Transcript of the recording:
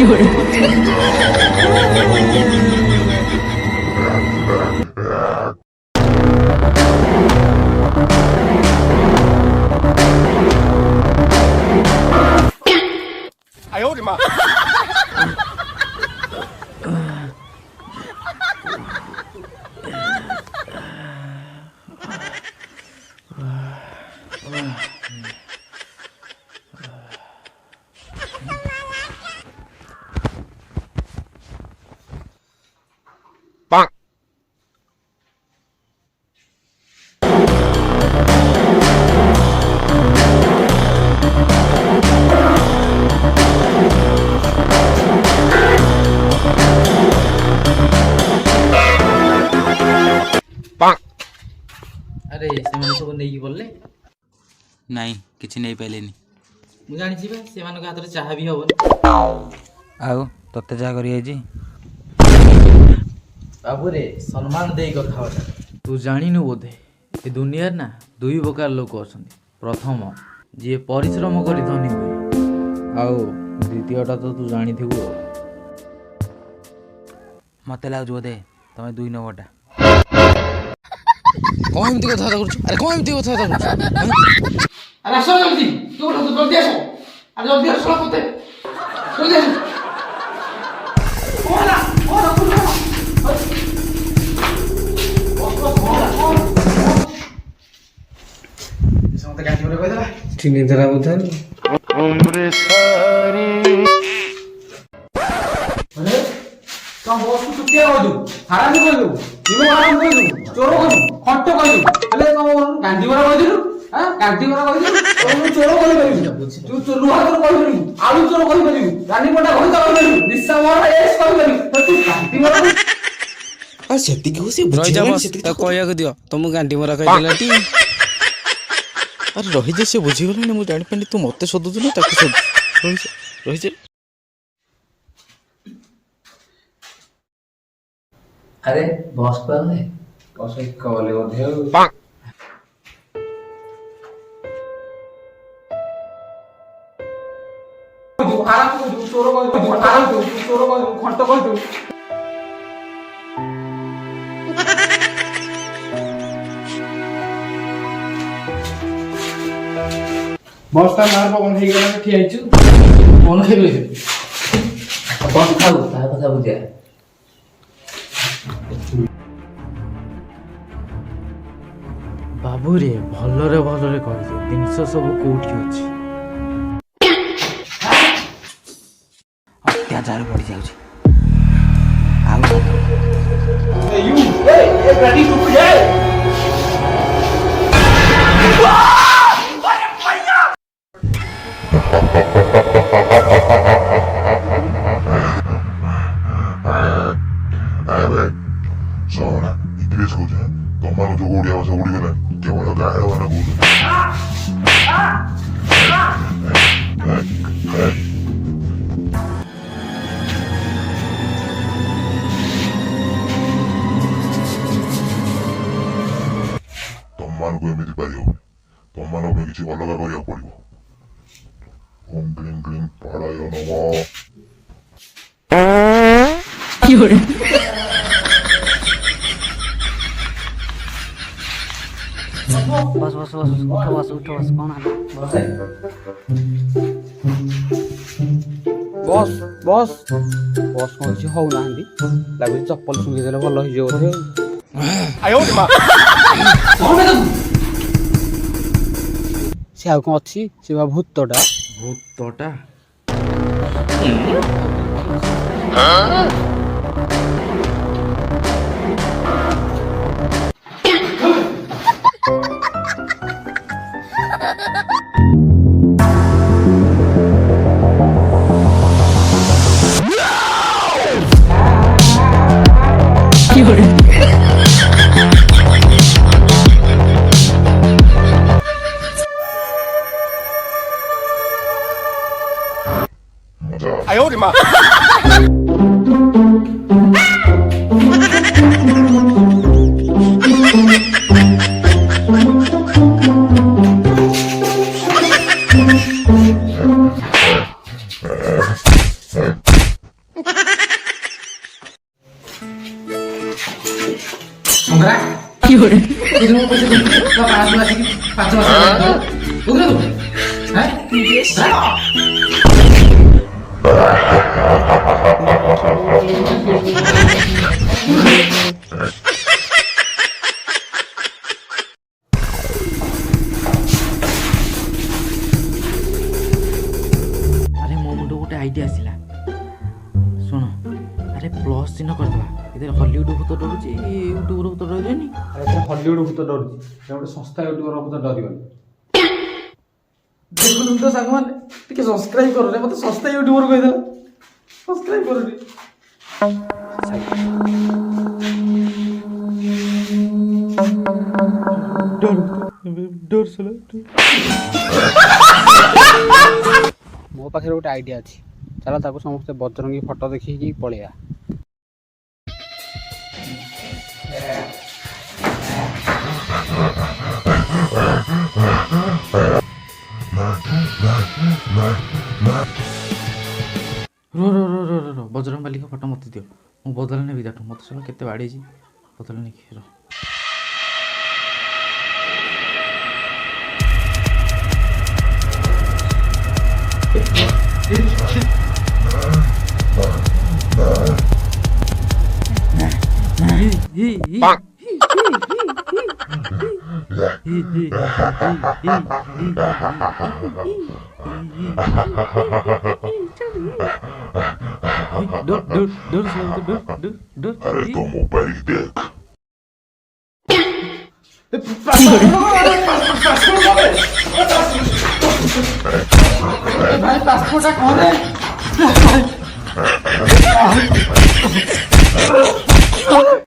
哎呦我的妈！ अरे से सब नहीं बोले नहीं किसी नहीं पाइले मुझे जानी से हाथ में चाह भी हम आउ तते जा करी आइजी बाबू रे सम्मान दे कथा तू जानिनु बोधे ए दुनिया ना दुई प्रकार लोक अच्छा प्रथम जी परिश्रम कर धनी हुए आउ द्वितीयटा तो तू जानी थी मत लगे बोधे तुम दुई नंबरटा कौन एमती कथा अरे कौन एमती कथा अरे आसो जल्दी तू जल्दी आसो अरे जल्दी आसो मते जल्दी आसो ओला समते गाड़ी में कह दे ठीक जरा बुझन उम्र सारी अरे कम बॉस को छुट्टी कर दू हराम कर दू जीव आराम कर दू चोर कर दू खट्ट कर दू हेले कम गांधी वाला कह दिलु हां गांधी वाला कह दिलु तू चोर कर दू तू लुहा कर कह दिलु आलू चोर कह दिलु रानी पटा कह दिलु निशा वाला एस कह दिलु तू गांधी वाला आ सेति को से बुझिला सेति को कहया को दियो तुम गांधी मरा कह दिलाटी अरे रही जे से बुझी गलो ने मु जानि पनी तू मते सदुदु न ताके सद रही जे अरे बॉस पर है बॉस एक कॉल है ओधे तू हराम कर दू चोर कर दू हराम कर दू चोर कर दू खट्ट कर दू बसटा मार पवन हे गेला ठिया आइछु कोन खेबे बॉस खाऊ ता कथा बुझा बाबू रे भलरे कह जिनस सब कोठी अछि अत्याचार बढ़ी जाउछि यू ए गाड़ी टूट जाए Soalnya Inggris kau jangan, kau malu juga dia masa udah kan, dia malah gak ada mana teman gue eମିତି ପାରିବ ତମମାନଙ୍କ ପାଇଁ କିଛି ଅଲଗା କରିବାକୁ ପଡ଼ିବ ଓମ୍ ଗ୍ଲିଂ ଗ୍ଲିଂ ପାଳାୟ ନମଃ बस बस बस उठो बस कौन है बस बस बस कौन सी हो नांदी लागु चप्पल सुंगी देले भलो होई जे ओथे 哎呦我的妈！ से आ कोन अछि से बा भूतटा भूतटा哎呦我的妈！ Gue ପାଞ୍ଚ ମାସ ବୁଝିଲ ତୁ ଆରେ ମୋ ମୁଣ୍ଡ ଗୋଟେ ଆଇଡିଆ ଆସିଲା ଶୁଣ ଆରେ ପ୍ଲସ୍ ଚିହ୍ନ କରିଦେବା ଏଥିରେ ହଲିଉଡ୍ ଭୂତ ଡରୁଛି ୟୁଟ୍ୟୁବର ଭୂତ ଡରୁନି ଆରେ ହଲିଉଡ୍ ଭୂତ ଡରୁଛି ଗୋଟେ ସଂସ୍ଥା ୟୁଟ୍ୟୁବର ଭୂତ ଡରିବନି ଦେଖୁନୁ ତ ସାଙ୍ଗମାନେ ଟିକେ ସବସ୍କ୍ରାଇବ କରରେ ମତେ ସଂସ୍ଥା ୟୁଟ୍ୟୁବର କହିଦେଲା ସବସ୍କ୍ରାଇବ କରୁନି ମୋ ପାଖରେ ଗୋଟେ ଆଇଡିଆ ଅଛି ଚାଲ ତାକୁ ସମସ୍ତେ ବଜରଙ୍ଗୀ ଫଟୋ ଦେଖିକି ପଳେଇବା रो ବଜରଙ୍ଗ ବାଲିକା ଫଟୋ ମତେ ଦିଅ ମୁଁ ବଦଳ ନେବି ତାଠୁ ମତେ ସବୁ କେତେ ବାଡ଼େଇଛି ବଦଳ ନେଇକି ର अरे तो मोबाइल देख भाई पासपोर्ट कौन है